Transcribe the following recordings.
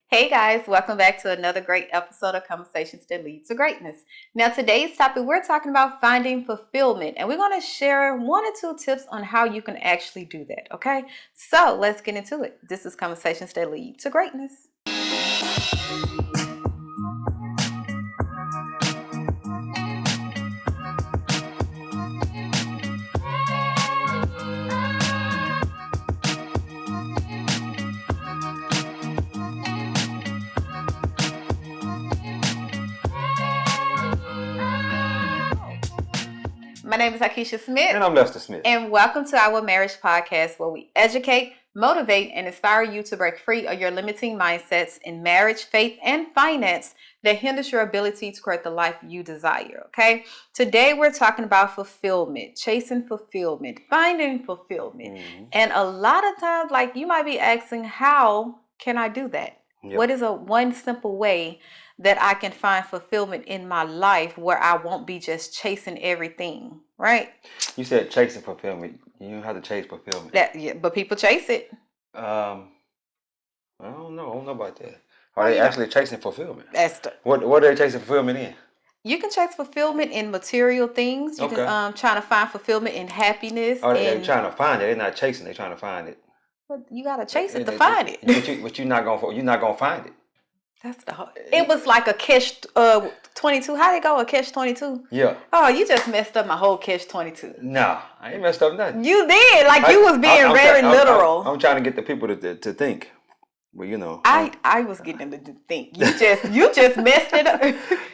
Hey guys, welcome back to another great episode of Conversations That Lead to Greatness. Now, today's topic, we're talking about finding fulfillment, and we're going to share one or two tips on how you can actually do that, okay? So, let's get into it. This is Conversations That Lead to Greatness. My name is Akeisha Smith. And I'm Lester Smith. And welcome to our marriage podcast where we educate, motivate, and inspire you to break free of your limiting mindsets in marriage, faith, and finance that hinders your ability to create the life you desire, okay? Today we're talking about fulfillment, chasing fulfillment, finding fulfillment. And a lot of times, like, you might be asking, how can I do that? Yep. What is one simple way that I can find fulfillment in my life where I won't be just chasing everything, right? You said chasing fulfillment. You don't have to chase fulfillment. But people chase it. I don't know. I don't know about that. Are they actually chasing fulfillment? What are they chasing fulfillment in? You can chase fulfillment in material things. You can trying to find fulfillment in happiness. Oh, they're trying to find it. They're not chasing. They're trying to find it. But you gotta chase it to find it. But you're not gonna find it. That's the hard. It was like a catch 22. How did it go? A catch 22? Yeah. Oh, you just messed up my whole catch 22. No, I ain't messed up nothing. You did. Like you was being very literal. I'm trying to get the people to think. Well, you know. I was getting them to think. You just messed it up.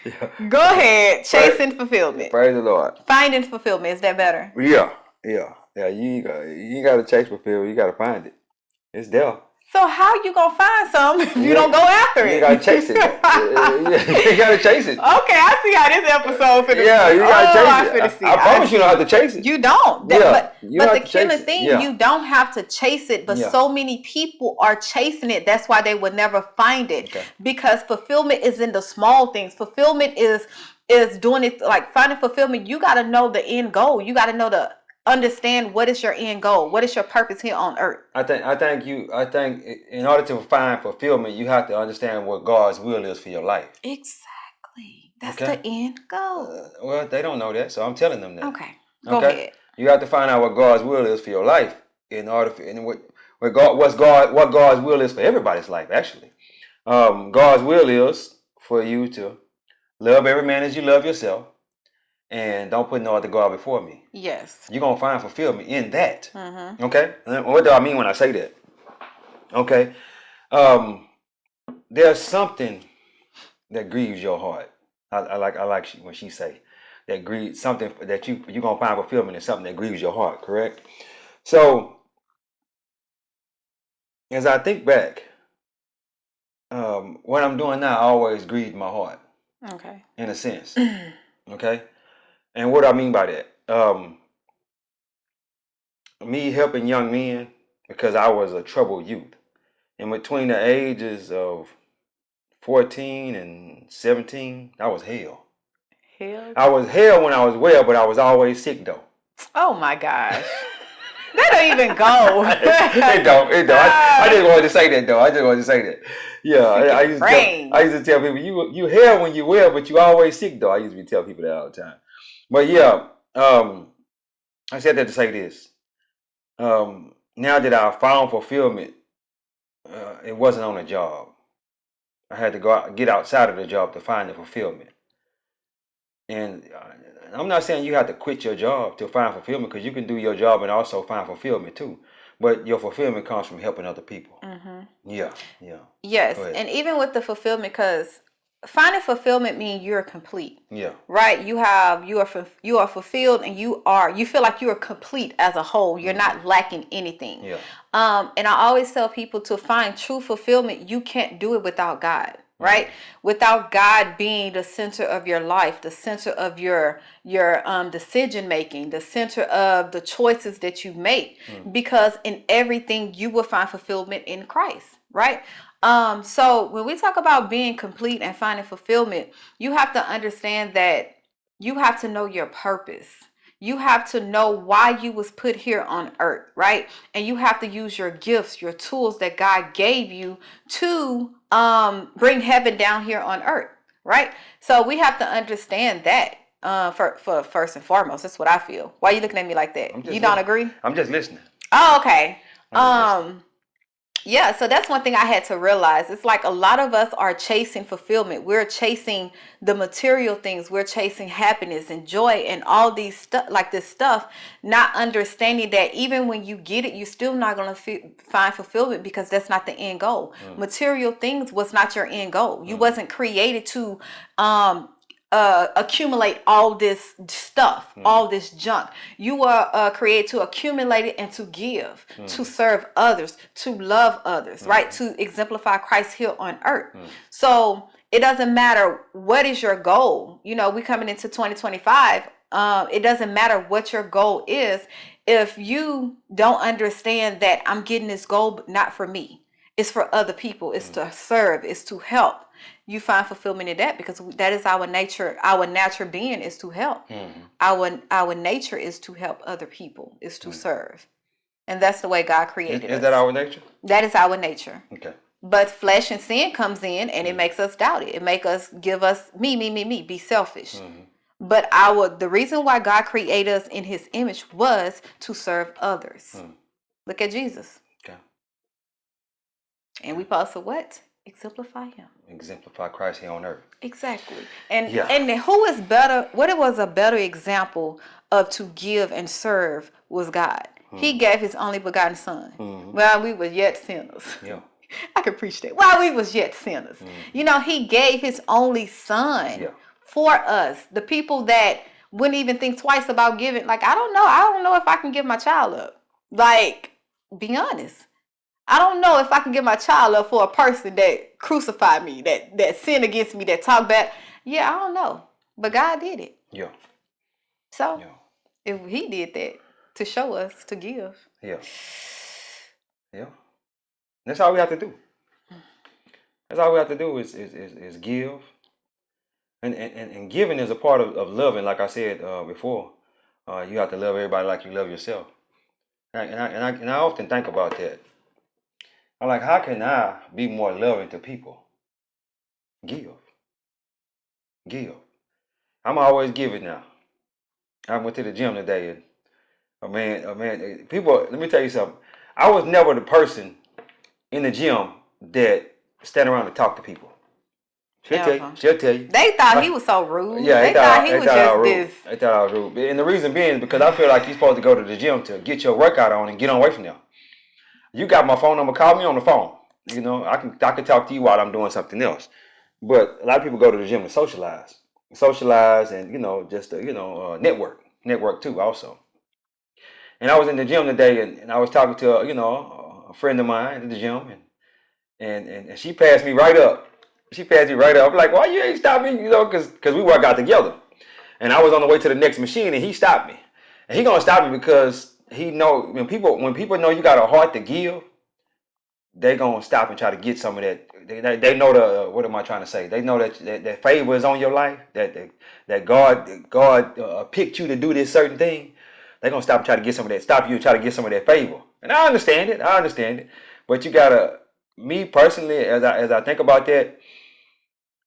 Yeah. Go ahead. Chasing fulfillment. Praise the Lord. Finding fulfillment. Is that better? Yeah. You gotta chase fulfillment. You gotta find it. It's there. So how you gonna find some if you don't go after it? You gotta chase it. You gotta chase it. Okay, I see how this episode finna. Yeah, you gotta chase it. I promise you don't have to chase it. You don't. But the killer thing, you don't have to chase it. But so many people are chasing it. That's why they would never find it. Okay. Because fulfillment is in the small things. Fulfillment is doing it, like finding fulfillment. You gotta know the end goal. You gotta know understand what is your end goal. What is your purpose here on earth? I think in order to find fulfillment, you have to understand what God's will is for your life. Exactly. That's the end goal. Well, they don't know that, so I'm telling them that. Okay. Go ahead. You have to find out what God's will is for your life in order what God's will is for everybody's life, actually. God's will is for you to love every man as you love yourself. And don't put no other God before me. Yes. You're going to find fulfillment in that. Mm-hmm. Okay? What do I mean when I say that? Okay? There's something that grieves your heart. I like when she say that grieves something that you're going to find fulfillment in something that grieves your heart, correct? So, as I think back, what I'm doing now always grieved my heart. Okay. In a sense. Okay? And what do I mean by that? Me helping young men, because I was a troubled youth. And between the ages of 14 and 17, I was hell. Hell? I was hell when I was well, but I was always sick though. Oh my gosh. That don't even go. It don't. I just wanted to say that though. Yeah, I used to tell people, you hell when you well, but you always sick though. I used to tell people that all the time. But yeah, I said that to say this. Now that I found fulfillment, it wasn't on a job. I had to get outside of the job to find the fulfillment. And I'm not saying you have to quit your job to find fulfillment, because you can do your job and also find fulfillment too. But your fulfillment comes from helping other people. Mm-hmm. Yeah. Yes, and even with the fulfillment, because finding fulfillment means you're complete. Yeah. Right. You are fulfilled, and you feel like you are complete as a whole. You're not lacking anything. Yeah. And I always tell people, to find true fulfillment, you can't do it without God. Right? Without God being the center of your life, the center of your decision making, the center of the choices that you make, because in everything you will find fulfillment in Christ, right? So when we talk about being complete and finding fulfillment, you have to understand that you have to know your purpose. You have to know why you was put here on earth, right? And you have to use your gifts, your tools that God gave you to bring heaven down here on earth, right? So we have to understand that for first and foremost. That's what I feel. Why are you looking at me like that? You don't agree? I'm just listening. Oh, okay. Yeah, so that's one thing I had to realize. It's like a lot of us are chasing fulfillment. We're chasing the material things. We're chasing happiness and joy and all these stuff, like this stuff, not understanding that even when you get it, you're still not going to find fulfillment because that's not the end goal. Material things was not your end goal. You wasn't created to accumulate all this stuff, all this junk. You were created to accumulate it and to give, to serve others, to love others, right? To exemplify Christ here on earth. So it doesn't matter what is your goal. You know, we coming into 2025. It doesn't matter what your goal is. If you don't understand that I'm getting this goal, but not for me, it's for other people, it's to serve, it's to help. You find fulfillment in that because that is our nature. Our natural being is to help. Our nature is to help other people, is to serve. And that's the way God created us. Is that our nature? That is our nature. Okay. But flesh and sin comes in and it makes us doubt it. It makes us give us me, be selfish. But the reason why God created us in his image was to serve others. Look at Jesus. Okay. And we supposed to what? Exemplify him. Exemplify Christ here on earth. Exactly. And who is better? What it was a better example of to give and serve was God. He gave his only begotten son while we were yet sinners. Yeah. I could preach that. While we was yet sinners. You know, he gave his only son for us. The people that wouldn't even think twice about giving. Like, I don't know if I can give my child up. Like, be honest. I don't know if I can give my child up for a person that crucified me, that sinned against me, that talked bad. Yeah, I don't know. But God did it. Yeah. So, if he did that to show us to give. Yeah. Yeah. That's all we have to do. That's all we have to do is give. And giving is a part of loving, like I said before. You have to love everybody like you love yourself. And I often think about that. I'm like, how can I be more loving to people? Give. I'm always giving now. I went to the gym today and people, let me tell you something. I was never the person in the gym that stand around and talk to people. She'll tell you. They thought he was so rude. Yeah, they thought he was just rude. this. They thought I was rude. And the reason being is because I feel like you're supposed to go to the gym to get your workout on and get on away from them. You got my phone number, call me on the phone. You know, I can talk to you while I'm doing something else. But a lot of people go to the gym to socialize and, you know, just to, network too also. And I was in the gym today and I was talking to a friend of mine at the gym and she passed me right up. I'm like, why you ain't stop me? You know, because we work out together. And I was on the way to the next machine and he stopped me. And he gonna stop me because he know when people know you got a heart to give, they gonna stop and try to get some of that. They know what am I trying to say? They know that favor is on your life. That God picked you to do this certain thing. They gonna stop and try to get some of that. Stop you and try to get some of that favor. And I understand it. But you gotta, me personally, as I think about that,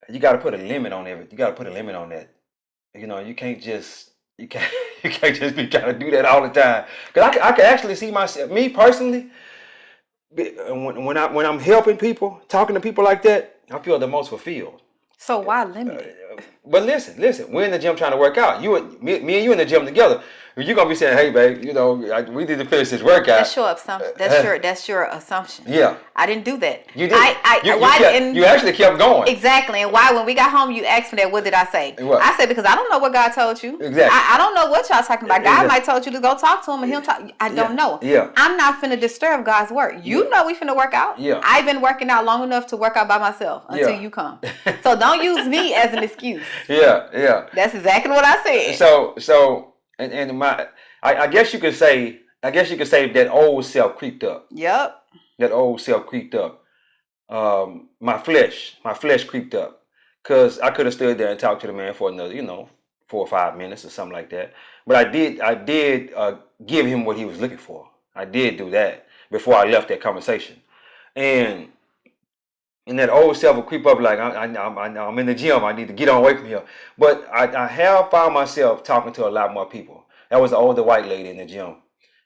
you gotta put a limit on everything. You gotta put a limit on that. You know, you can't just be trying to do that all the time. Because I can actually see myself, me personally, when I'm helping people, talking to people like that, I feel the most fulfilled. So why limit it? But listen, we're in the gym trying to work out. Me and you in the gym together. You're gonna be saying, "Hey, babe, we need to finish this workout." That's your assumption. That's your assumption. Yeah, I didn't do that. You did. You actually kept going. Exactly. And why, when we got home, you asked me that? What did I say? What? I said because I don't know what God told you. Exactly. I don't know what y'all talking about. God might told you to go talk to him, and he'll talk. I don't know. Yeah. I'm not finna disturb God's work. You know we finna work out. Yeah. I've been working out long enough to work out by myself until you come. So don't use me as an excuse. Yeah. That's exactly what I said. So I guess you could say that old self creeped up. Yep. That old self creeped up. My flesh creeped up. Cause I could have stood there and talked to the man for another, 4 or 5 minutes or something like that. But I did give him what he was looking for. I did do that before I left that conversation. And that old self will creep up like, I'm in the gym. I need to get on away from here. But I have found myself talking to a lot more people. That was an older white lady in the gym.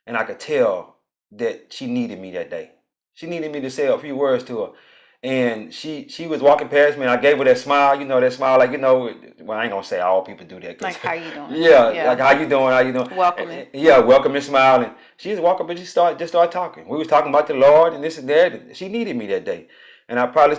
And I could tell that she needed me that day. She needed me to say a few words to her. And she was walking past me, and I gave her that smile, that smile, like, well, I ain't gonna say all people do that. Like, how you doing? Yeah, like, how you doing? How you doing? Welcoming. Yeah, welcoming, smiling. She just walked up and just started talking. We was talking about the Lord and this and that. She needed me that day. And I probably,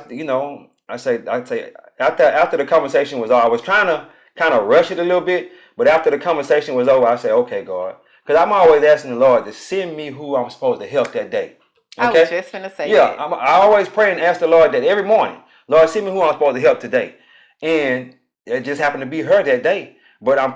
I'd say after the conversation was over, I was trying to kind of rush it a little bit, but after the conversation was over, I said, okay, God, because I'm always asking the Lord to send me who I'm supposed to help that day. Okay? I was just going to say that. Yeah, I always pray and ask the Lord that every morning. Lord, send me who I'm supposed to help today. And it just happened to be her that day. But I'm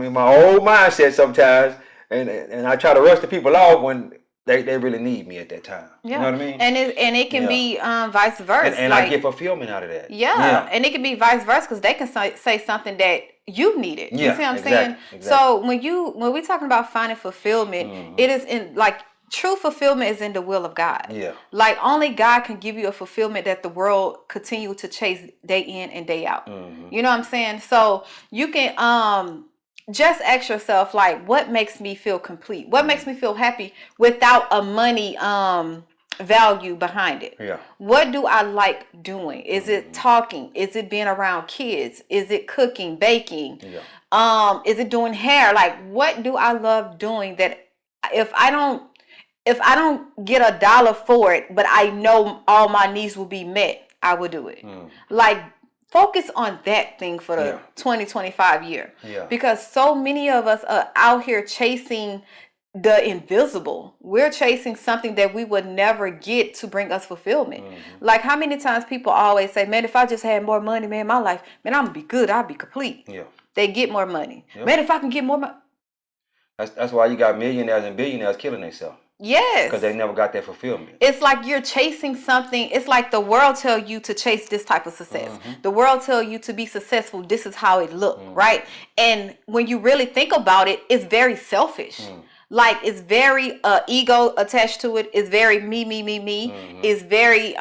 in my old mindset sometimes, and I try to rush the people off when they really need me at that time. Yeah. You know what I mean? And it can be vice versa. And like, I get fulfillment out of that. Yeah. And it can be vice versa because they can say something that you needed. You see what I'm saying? Exactly. So when we're talking about finding fulfillment, it is in like true fulfillment is in the will of God. Yeah. Like only God can give you a fulfillment that the world continue to chase day in and day out. You know what I'm saying? So you can just ask yourself, like, what makes me feel complete? What makes me feel happy without a money value behind it? Yeah. What do I like doing? Is it talking? Is it being around kids? Is it cooking, baking? Yeah. Is it doing hair? Like, what do I love doing that if I don't get $1 for it, but I know all my needs will be met, I will do it. Like, focus on that thing for the 2025 year. Yeah. Because so many of us are out here chasing the invisible. We're chasing something that we would never get to bring us fulfillment. Like, how many times people always say, man, if I just had more money, man, my life, man, I'm gonna be good. I'll be complete. Yeah. They get more money. Yep. Man, if I can get more money. That's why you got millionaires and billionaires killing themselves. Yes. Because they never got that fulfillment. It's like you're chasing something. It's like the world tell you to chase this type of success. The world tell you to be successful. This is how it look, right? And when you really think about it, it's very selfish. Like, it's very ego attached to it. It's very me. It's very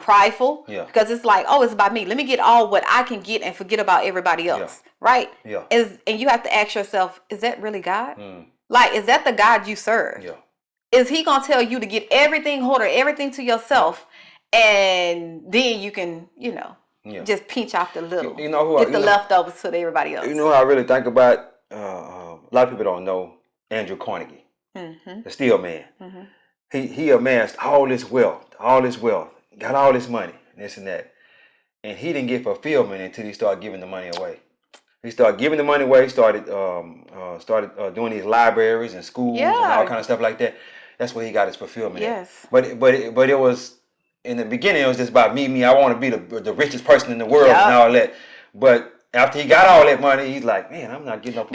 prideful. Yeah. Because it's like, oh, it's about me. Let me get all what I can get and forget about everybody else. Yeah. Right? Yeah. And you have to ask yourself, is that really God? Like, is that the God you serve? Yeah. Is he going to tell you to get everything, order everything to yourself, and then you can, just pinch off the little, get the leftovers to everybody else? You know what I really think about? A lot of people don't know Andrew Carnegie, the Steel Man. He amassed all this wealth, got all this money, this and that. And he didn't get fulfillment until he started giving the money away. He started giving the money away, started doing these libraries and schools and all kind of stuff like that. That's where he got his fulfillment. Yes. But it was, in the beginning, it was just about me. I want to be the richest person in the world and all that. But after he got all that money, he's like, man, I'm not getting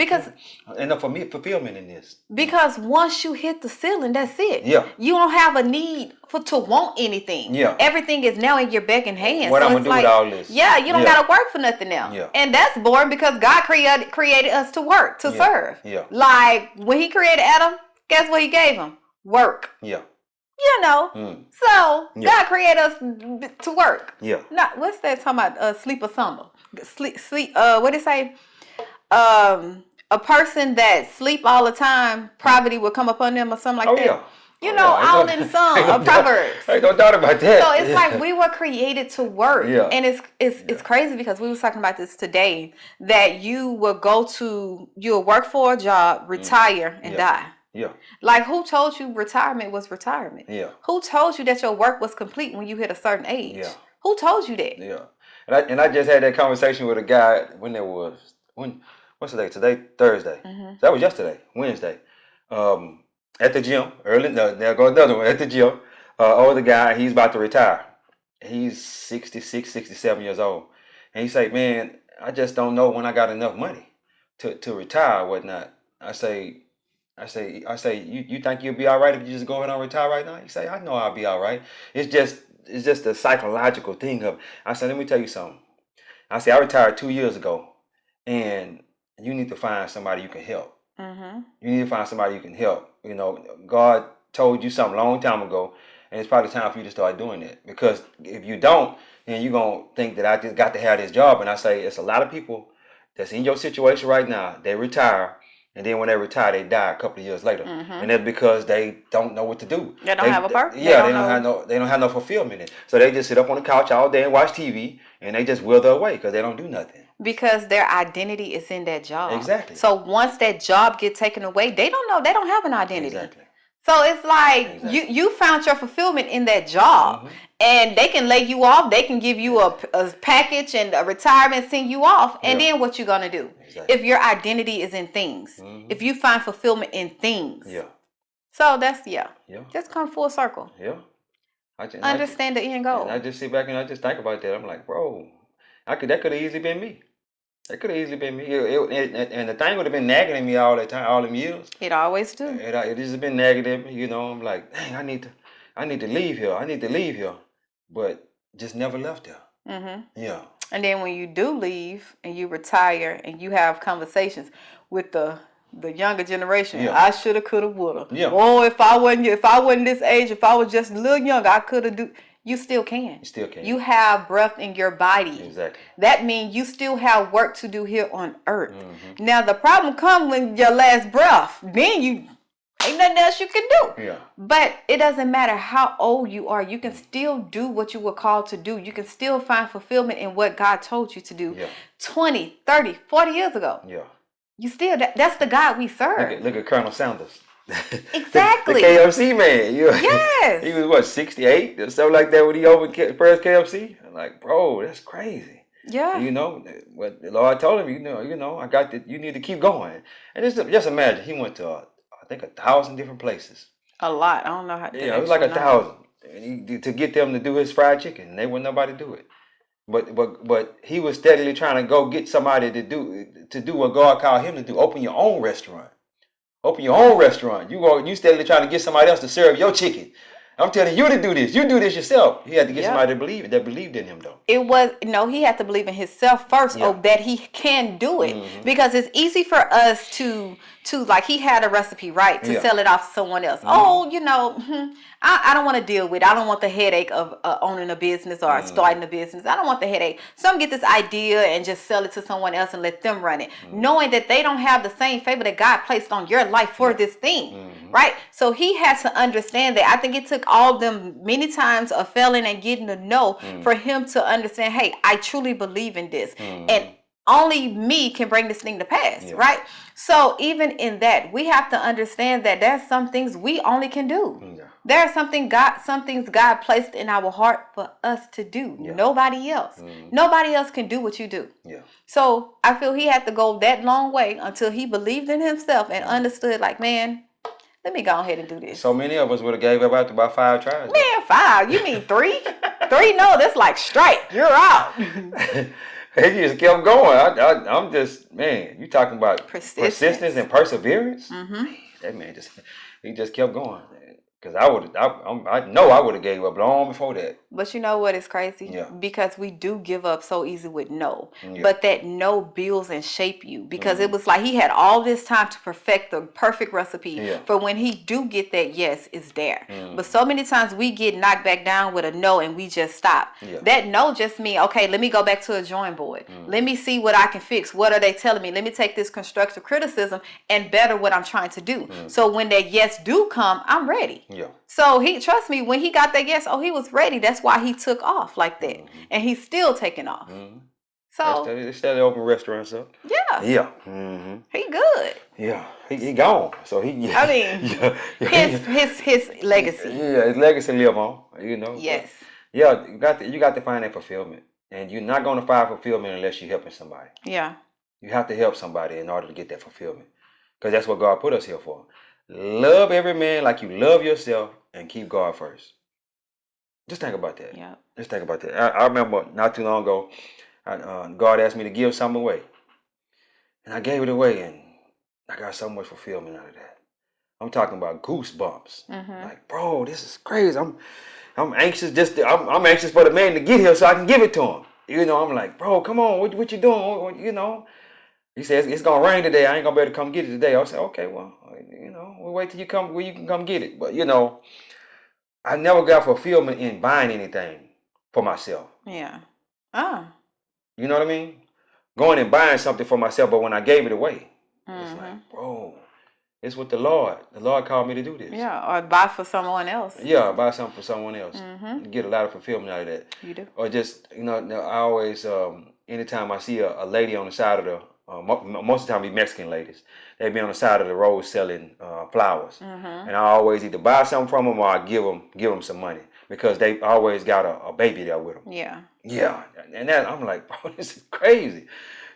enough fulfillment in this. Because once you hit the ceiling, that's it. Yeah. You don't have a need to want anything. Yeah. Everything is now in your beck and hand. What I'm going to do with all this? Yeah, you don't got to work for nothing now. Yeah. And that's boring because God created us to work, to serve. Yeah. Like, when he created Adam, guess what he gave him? Work. Yeah. So God created us to work. Yeah. Not, what's that talking about? Sleep or slumber. Sleep. What did it say? A person that sleep all the time, poverty will come upon them or something like that. Yeah. All in some Proverbs. I don't doubt about that. So it's like we were created to work. Yeah. And it's crazy because we was talking about this today, that you'll work for a job, retire, and die. Yeah. Like, who told you retirement was retirement? Yeah. Who told you that your work was complete when you hit a certain age? Yeah. Who told you that? Yeah. And I just had that conversation with a guy what's the day? Today, Thursday. That was yesterday, Wednesday. At the gym, there goes another one, at the gym. Older guy, he's about to retire. He's 66, 67 years old. And he said, man, I just don't know when I got enough money to retire or whatnot. I say, you think you'll be all right if you just go ahead and retire right now? He say, I know I'll be all right. It's just a psychological thing of, I said, let me tell you something. I said, I retired 2 years ago, and you need to find somebody you can help. Mm-hmm. You need to find somebody you can help. You know, God told you something a long time ago, and it's probably time for you to start doing it. Because if you don't, then you're going to think that I just got to have this job. And I say it's a lot of people that's in your situation right now. They retire, and then when they retire, they die a couple of years later. Mm-hmm. And that's because they don't know what to do. They don't have a purpose. Yeah, they don't have no fulfillment in it. So they just sit up on the couch all day and watch TV, and they just wither away because they don't do nothing. Because their identity is in that job. Exactly. So once that job gets taken away, they don't know. They don't have an identity. Exactly. So it's like you found your fulfillment in that job, and they can lay you off. They can give you a package and a retirement, send you off, and then what you gonna do? Exactly. If your identity is in things, if you find fulfillment in things, Yeah. So that's just come full circle. Yeah. Understand the end goal. I just sit back and I just think about that. I'm like, bro, that could have easily been me. That could have easily been me. And the thing would have been nagging at me all that time, all them years. It always do. It just been nagging, you know. I'm like, dang, I need to leave here. I need to leave here, but just never left there. Mm-hmm. Yeah. And then when you do leave and you retire and you have conversations with the younger generation, I shoulda, coulda, woulda. Yeah. Oh, if I wasn't this age, if I was just a little younger, I coulda do. You still can. You still can. You have breath in your body. Exactly. That means you still have work to do here on earth. Now the problem comes when your last breath. Then you ain't nothing else you can do. Yeah. But it doesn't matter how old you are. You can still do what you were called to do. You can still find fulfillment in what God told you to do 20, 30, 40 years ago. Yeah. You still, that's the God we serve. Look at Colonel Sanders. Exactly. the KFC man. Yes. He was what, 68 or something like that when he opened first KFC? I'm like, bro, that's crazy. Yeah. You know what the Lord told him. You know, I got that. You need to keep going. And just imagine he went to I think 1,000 different places. A lot. I don't know how. Yeah, it was like 1,000. And to get them to do his fried chicken, and they wouldn't nobody do it. But he was steadily trying to go get somebody to do what God called him to do. Open your own restaurant. Open your own restaurant. You steadily trying to get somebody else to serve your chicken. I'm telling you to do this. You do this yourself. He had to get somebody that believed in him, though. He had to believe in himself first, that he can do it. Because it's easy for us to like, he had a recipe, right, to sell it off to someone else. I don't want to deal with it. I don't want the headache of owning a business or starting a business. I don't want the headache. So I'm going to get this idea and just sell it to someone else and let them run it. Knowing that they don't have the same favor that God placed on your life for this thing, right? So he has to understand that. I think it took all them many times of failing and getting to know for him to understand, hey, I truly believe in this. And only me can bring this thing to pass, right? So even in that, we have to understand that there's some things we only can do. There's some things God placed in our heart for us to do. Nobody else. Nobody else can do what you do. So I feel he had to go that long way until he believed in himself and understood, like, man, let me go ahead and do this. So many of us would have gave up after about 5 tries. Man, 5? You mean 3? 3? No, that's like strike. You're out. He just kept going. I'm just, man, you talking about persistence and perseverance? Man, that man just kept going. Because I know I would have gave up long before that. But you know what is crazy? Because we do give up so easy with no. But that no builds and shape you. Because it was like he had all this time to perfect the perfect recipe. For when he do get that yes, it's there. But so many times we get knocked back down with a no and we just stop. That no just means, okay, let me go back to a drawing board. Let me see what I can fix. What are they telling me? Let me take this constructive criticism and better what I'm trying to do. So when that yes do come, I'm ready. So trust me, when he got that yes, he was ready. That's why he took off like that. And he's still taking off. So they started open restaurants up. He good. He gone. So he his legacy. His legacy live on, you know. Yes. You got to find that fulfillment. And you're not gonna find fulfillment unless you're helping somebody. You have to help somebody in order to get that fulfillment. Because that's what God put us here for. Love every man like you love yourself and keep God first. Just think about that. Just think about that. I remember not too long ago, God asked me to give something away. And I gave it away and I got so much fulfillment out of that. I'm talking about goosebumps. Like, bro, this is crazy. I'm anxious I'm anxious for the man to get here so I can give it to him. You know, I'm like, bro, come on, what you doing? You know. He says it's gonna rain today. I ain't gonna be able to come get it today. I said, okay, well, we'll wait till you come where you can come get it. But I never got fulfillment in buying anything for myself. Yeah. Oh. You know what I mean? Going and buying something for myself, but when I gave it away, it's like, bro, it's with the Lord. The Lord called me to do this. Yeah, or buy for someone else. Yeah, buy something for someone else. Get a lot of fulfillment out of that. You do. Or just, I always, anytime I see a lady on the side of the, most of the time be Mexican ladies, they be on the side of the road selling flowers. And I always either buy something from them or I give them some money because they always got a baby there with them. Yeah. Yeah, and that I'm like, bro, this is crazy.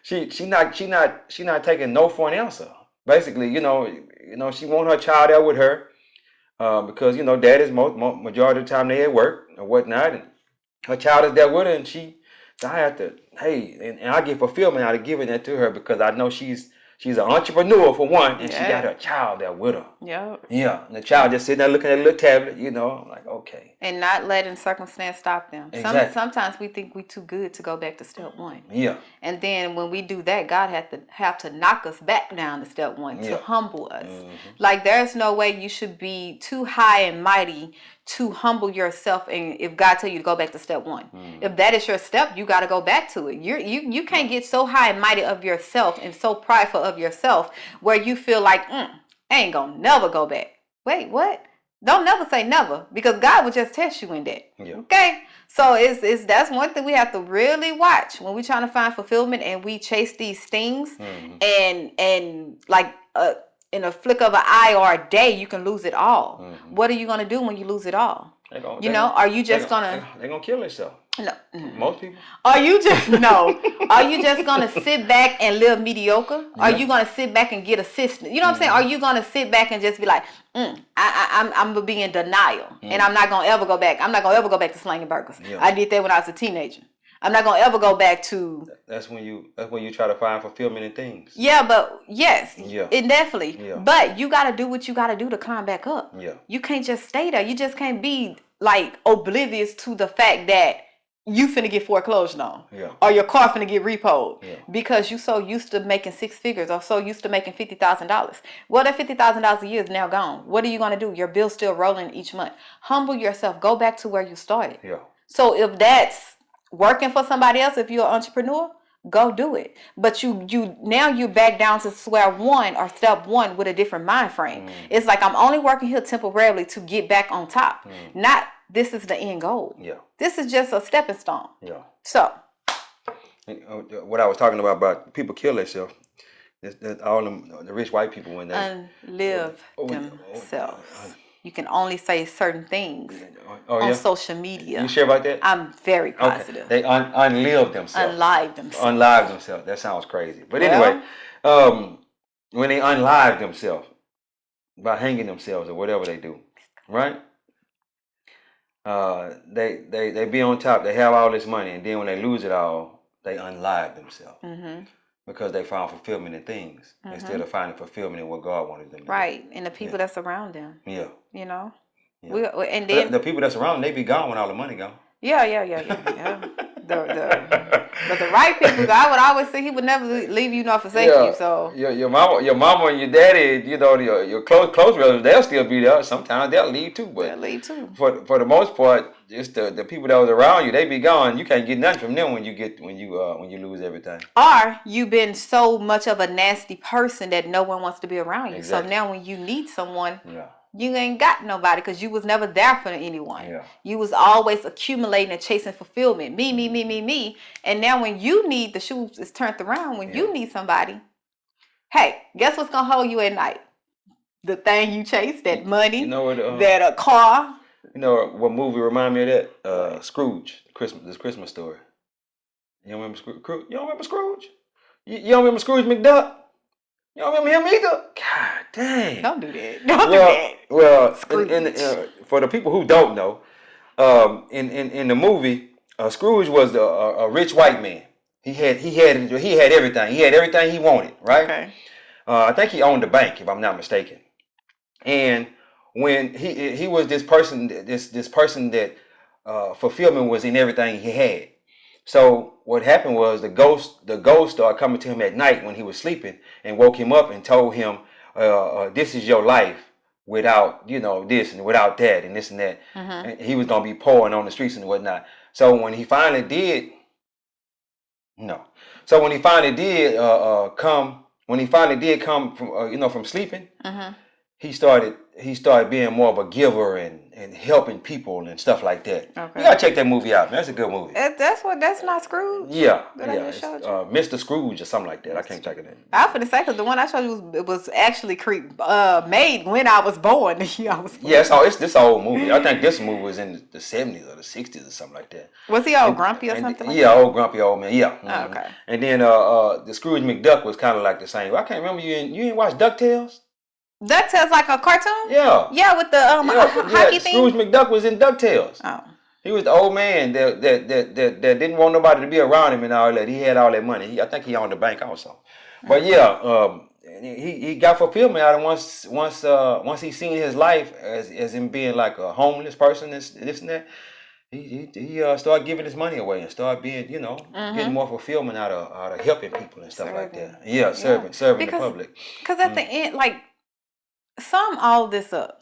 She not taking no for an answer. Basically, she want her child there with her because dad is majority of the time they at work or whatnot, and her child is there with her, and I have to and I get fulfillment out of giving that to her because I know she's an entrepreneur for one, and she got her child there with her. Yeah. Yeah, and the child just sitting there looking at a little tablet, I'm like, okay. And not letting circumstance stop them. Exactly. Sometimes we think we're too good to go back to step one. Yeah. And then when we do that, God have to knock us back down to step one to humble us. Like there's no way you should be too high and mighty to humble yourself, and if God tell you to go back to step one. If that is your step, you got to go back to it. You can't get so high and mighty of yourself and so prideful of yourself where you feel like, I ain't gonna never go back. Wait, what? Don't never say never, because God will just test you in that. Yeah. Okay? So that's one thing we have to really watch when we're trying to find fulfillment and we chase these things and like in a flick of an eye or a day, you can lose it all. What are you going to do when you lose it all? Are you just going to... They're going to kill themselves. No. Most people. Are you just going to sit back and live mediocre? Are you going to sit back and get assistance? You know what I'm saying? Are you going to sit back and just be like, I'm going to be in denial and I'm not going to ever go back. I'm not going to ever go back to slanging burgers. Yeah. I did that when I was a teenager. I'm not going to ever go back to... That's when you try to find fulfillment in things. Yeah, but yes. Yeah. It definitely. Yeah. But you got to do what you got to do to climb back up. Yeah. You can't just stay there. You just can't be like oblivious to the fact that you finna get foreclosed on. Yeah. Or your car finna get repoed. Yeah. Because you so used to making six figures or so used to making $50,000. Well, that $50,000 a year is now gone. What are you going to do? Your bill's still rolling each month. Humble yourself. Go back to where you started. Yeah. So if that's working for somebody else, if you're an entrepreneur, go do it. But you're back down to square one or step one with a different mind frame. It's like I'm only working here temporarily to get back on top. Not this is the end goal. Yeah. This is just a stepping stone. Yeah. So what I was talking about people kill themselves. All the rich white people when they live themselves. You can only say certain things on social media. You sure about that? I'm very positive. Okay. They unlive themselves. Unlive themselves. Unlive themselves. That sounds crazy. But anyway, when they unlive themselves by hanging themselves or whatever they do, right? They be on top. They have all this money, and then when they lose it all, they unlive themselves. Because they found fulfillment in things instead of finding fulfillment in what God wanted them to do. Right, and the people that's around them. Yeah. You know? Yeah. And then the people that's around them, they be gone when all the money gone. Yeah. But the right people, God would always say He would never leave you nor forsake you. So your mama and your daddy, your close relatives, they'll still be there. Sometimes they'll leave too, but they'll leave too. For the most part, just the people that was around you, they be gone. You can't get nothing from them when you lose everything. Or you've been so much of a nasty person that no one wants to be around you. Exactly. So now when you need someone, you ain't got nobody because you was never there for anyone. Yeah. You was always accumulating and chasing fulfillment. Me. And now when you need, the shoes is turned around. When you need somebody, hey, guess what's going to hold you at night? The thing you chase, that money, that a car. You know what movie reminded me of that? Scrooge, this Christmas story. You don't remember Scrooge? You don't remember Scrooge? You don't remember Scrooge McDuck? You don't remember him either? God dang. Don't do that. Don't do that. Well, for the people who don't know, in the movie, Scrooge was a rich white man. He had everything. He had everything he wanted, right? Okay. I think he owned a bank, if I'm not mistaken. And when he was this person that fulfillment was in everything he had. So what happened was the ghost started coming to him at night when he was sleeping and woke him up and told him, "This is your life without this and without that and this and that." And he was gonna be poor and on the streets and whatnot. So when he finally did, no. So when he finally did come from from sleeping, he started being more of a giver and helping people and stuff like that. Okay. You gotta check that movie out, man. That's a good movie. That's not Scrooge. Yeah, I just showed you? Mr. Scrooge or something like that. I can't check it in. I was gonna say because the one I showed you was actually made when I was born. The year I was born. Yeah, it's this old movie. I think this movie was in the 70s or the 60s or something like that. Was he old grumpy or something? Yeah, old grumpy old man. Yeah. Oh, okay. And then the Scrooge McDuck was kind of like the same. I can't remember you ain't watched DuckTales? DuckTales like a cartoon? Yeah. Yeah, with the hockey thing. Scrooge McDuck was in DuckTales. Oh. He was the old man that didn't want nobody to be around him and all that. He had all that money. I think he owned the bank also. But yeah, he got fulfillment out of once he seen his life as him being like a homeless person, this and that. He started giving his money away and started being, getting more fulfillment out of helping people and stuff like that. Yeah, serving the public. Because at the end, like, sum all this up.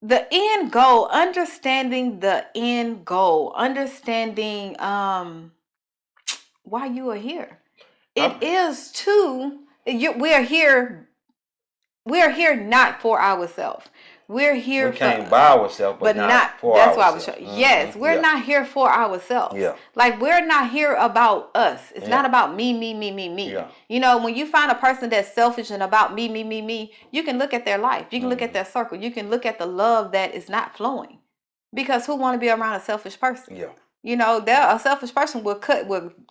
The end goal, understanding the end goal, understanding why you are here. We are here not for ourselves. We're here. We came by ourselves, but not for that's ourselves. That's why I was. Yes, we're not here for ourselves. Yeah. Like we're not here about us. It's not about me. Yeah. You know, when you find a person that's selfish and about me, you can look at their life. You can look at their circle. You can look at the love that is not flowing. Because who want to be around a selfish person? Yeah. You know, a selfish person will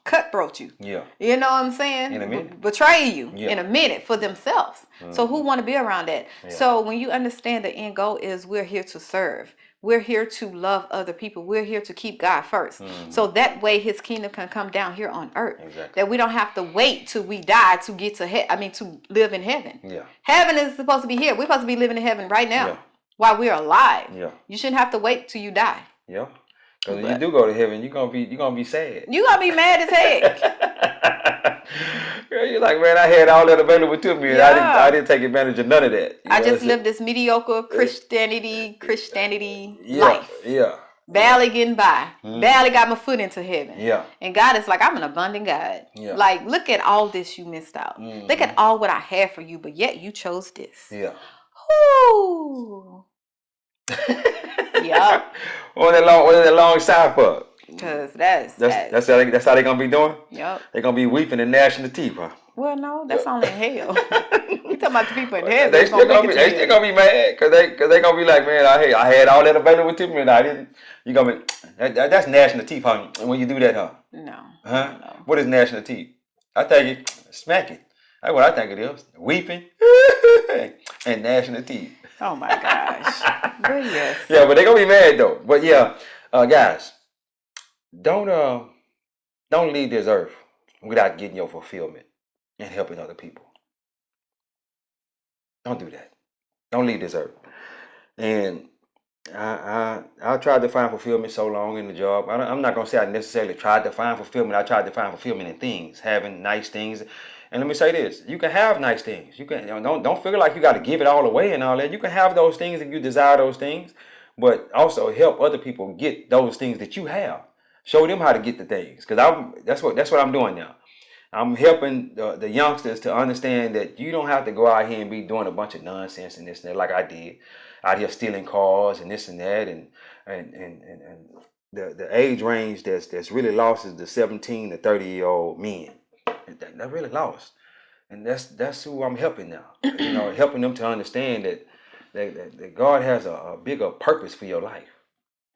cutthroat you. Yeah. You know what I'm saying? In a minute. Betray you in a minute for themselves. So who want to be around that? Yeah. So when you understand the end goal is we're here to serve. We're here to love other people. We're here to keep God first. So that way his kingdom can come down here on earth. Exactly. That we don't have to wait till we die to get to to live in heaven. Yeah. Heaven is supposed to be here. We're supposed to be living in heaven right now while we're alive. Yeah. You shouldn't have to wait till you die. Yeah. Because when you do go to heaven, you're gonna be sad. You're gonna be mad as heck. Girl, you're like, man, I had all that available to me, and I didn't take advantage of none of that. I just lived this mediocre Christianity life. Yeah. Barely getting by. Barely got my foot into heaven. Yeah. And God is like, I'm an abundant God. Yeah. Like, look at all this you missed out. Look at all what I had for you, but yet you chose this. Yeah. Whoo. Yup. What that long side for? Because that's how they gonna be doing? Yep. They're gonna be weeping and gnashing the teeth, huh? Well, no, that's only in hell. We talking about the people in heaven. They still gonna be mad because they gonna be like, man, I had all that available to me and I didn't. You gonna be that's gnashing the teeth, huh? When you do that, huh? No. Huh? No. What is gnashing the teeth? I think it smack it. That's what I think it is. Weeping and gnashing the teeth. Oh my gosh. But yes. Yeah, but they're gonna be mad though. But yeah, guys, don't leave this earth without getting your fulfillment and helping other people. Don't do that. Don't leave this earth. And I tried to find fulfillment so long in the job. I'm not gonna say I necessarily tried to find fulfillment. I tried to find fulfillment in things, having nice things. And let me say this: you can have nice things. You can don't feel like you got to give it all away and all that. You can have those things if you desire those things, but also help other people get those things that you have. Show them how to get the things, because that's what I'm doing now. I'm helping the youngsters to understand that you don't have to go out here and be doing a bunch of nonsense and this and that like I did, out here stealing cars and this and that, and the age range that's really lost is the 17 to 30-year-old men. They're really lost, and that's who I'm helping now. Helping them to understand that God has a bigger purpose for your life.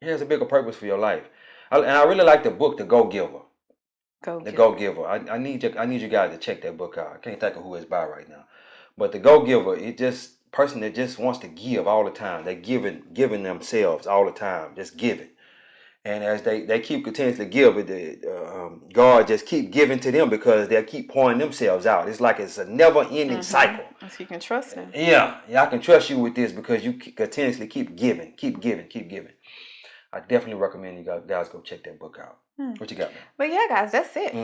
He has a bigger purpose for your life, and I really like the book, The Go-Giver. The Go-Giver. I need you guys to check that book out. I can't think of who it's by right now, but The Go-Giver. It just person that just wants to give all the time. They're giving themselves all the time, just giving. And as they keep continuously give, God just keep giving to them because they keep pouring themselves out. It's like it's a never-ending cycle. So you can trust Him. Yeah, I can trust you with this because you continuously keep giving. I definitely recommend you guys go check that book out. What you got? But yeah, guys, that's it.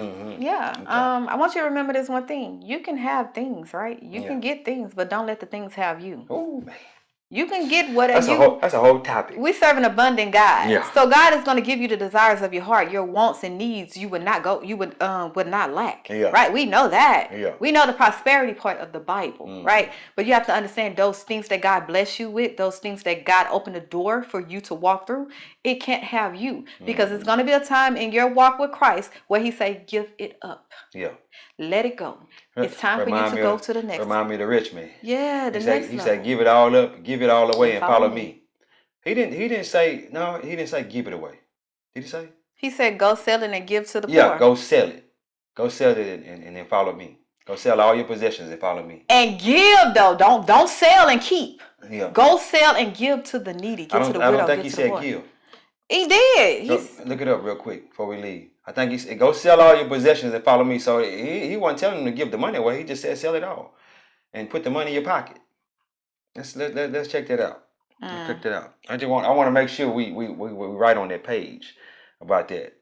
Yeah. Okay. I want you to remember this one thing. You can have things, right? You can get things, but don't let the things have you. Oh man. You can get whatever that's a whole topic. We serve an abundant God. Yeah. So God is going to give you the desires of your heart, your wants and needs. You would not lack. Yeah. Right? We know that. Yeah. We know the prosperity part of the Bible, right? But you have to understand those things that God bless you with, those things that God opened the door for you to walk through, it can't have you. Because it's going to be a time in your walk with Christ where he say, give it up. Yeah. Let it go. It's time for you to go to the next one. Remind me of the rich man. Yeah, He said, give it all up, give it all away, and follow me. He didn't say give it away. Did he say? He said go sell it and give to the poor. Yeah, go sell it. Go sell it and then follow me. Go sell all your possessions and follow me. And give though. Don't sell and keep. Yeah. Go sell and give to the needy. Give to the widow. I don't think he said give. He did. Look it up real quick before we leave. I think he said, go sell all your possessions and follow me. So he wasn't telling them to give the money away. He just said sell it all and put the money in your pocket. Let's check that out. Let's check that out. I want to make sure we right on that page about that.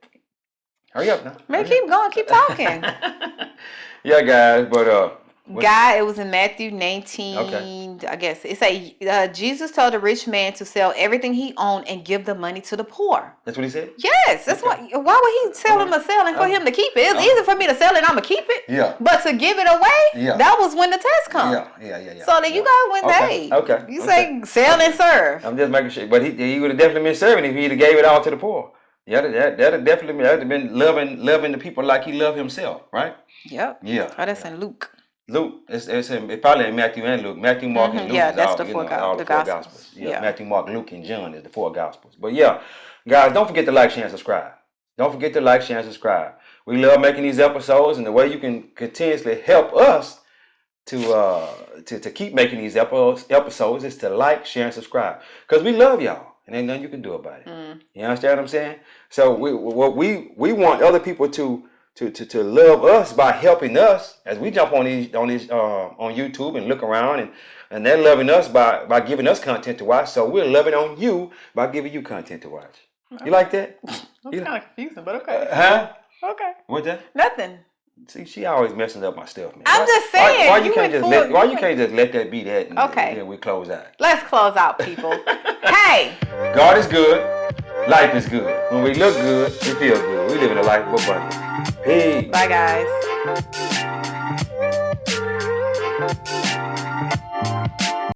Hurry up now. Man, keep going. Keep talking. Yeah, guys, but God, it was in Matthew 19. Okay. I guess it say Jesus told the rich man to sell everything he owned and give the money to the poor. That's what he said? Yes, that's why would he tell him to sell and for him to keep it? It's easy for me to sell it, I'm gonna keep it. Yeah. But to give it away, that was when the test comes. Yeah. So then you guys went, hey, you say sell and serve. I'm just making sure, but he would have definitely been serving if he'd have gave it all to the poor. Yeah, that'd have been loving the people like he loved himself, right? Yep. Yeah. Oh, that's in Luke. It's probably in Matthew and Luke. Matthew, Mark, and Luke. Yeah, is that's all, the four Gospels. Yeah, Matthew, Mark, Luke, and John is the four Gospels. But yeah, guys, don't forget to like, share, and subscribe. Don't forget to like, share, and subscribe. We love making these episodes, and the way you can continuously help us to keep making these episodes is to like, share, and subscribe. Because we love y'all, and ain't nothing you can do about it. You understand what I'm saying? So we want other people to love us by helping us as we jump on YouTube and look around, and they're loving us by giving us content to watch. So we're loving on you by giving you content to watch. You like that? That's kind of confusing, but okay. Huh? Okay. What's that? Nothing. See, she always messing up my stuff, man. I'm just saying. Why you can't just let that be that? And then we close out. Let's close out, people. Hey. God is good. Life is good. When we look good, we feel good. We live in a life of abundance. Peace. Bye, guys.